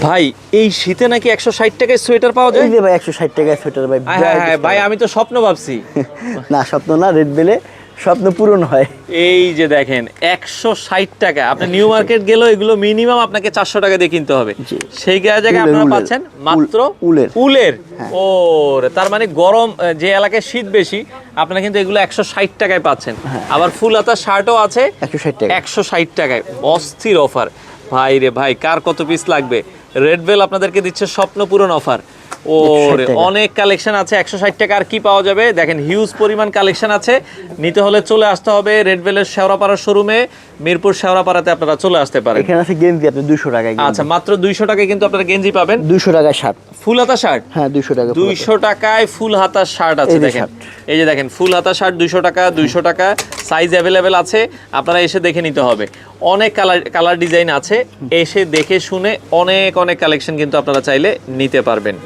ভাই এই শীতে নাকি 160 টাকায় সোয়েটার পাওয়া যায়? এই যে ভাই 160 টাকায় সোয়েটার ভাই। হ্যাঁ ভাই, আমি তো স্বপ্ন ভাবছি। না স্বপ্ন না, রেড বেলে স্বপ্ন পূরণ হয়। এই যে দেখেন 160 টাকা, আপনি নিউ মার্কেট গেলেও এগুলো মিনিমাম আপনাকে 400 টাকা দিয়ে কিনতে হবে। জি। সেই জায়গায় আপনারা উলের। পাচ্ছেন মাত্র উলের। উলের। ওরে, তার মানে গরম যে এলাকায় শীত বেশি, আপনারা কিন্তু এগুলো 160 টাকায় পাচ্ছেন। আবার ফুল হাতা শার্টও আছে 160 টাকা। 160 টাকায়। অস্থির অফার ভাই রে ভাই, কার কত পিস লাগবে? রেড বেল আপনাদেরকে দিচ্ছে স্বপ্ন পূরণ অফার। ওরে, 160 টাকা। অনেক কালেকশন আছে। 160 টাকা আর কি পাওয়া যাবে দেখেন, হিউজ পরিমাণ কালেকশন আছে। নিতে হলে চলে আসতে হবে রেড বেলের শেওড়াপাড়া শোরুমে, মিরপুর শেওড়াপাড়াতে আপনারা চলে আসতে পারেন। এখানে আছে গেঞ্জি আপনি 200 টাকায়। আচ্ছা, মাত্র 200 টাকায় কিন্তু আপনারা গেঞ্জি পাবেন। 200 টাকায় শার্ট। ফুল হাতা শার্ট হ্যাঁ 200 টাকা। 200 টাকায় ফুল হাতা শার্ট আছে এই যে দেখেন। শার্ট। এই যে দেখেন ফুল হাতা শার্ট 200 টাকা, 200 টাকা। সাইজ অ্যাভেলেবেল আছে, আপনারা এসে দেখে নিতে হবে। অনেক কালার ডিজাইন আছে, এসে দেখে শুনে অনেক কালেকশন কিন্তু আপনারা চাইলে নিতে পারবেন।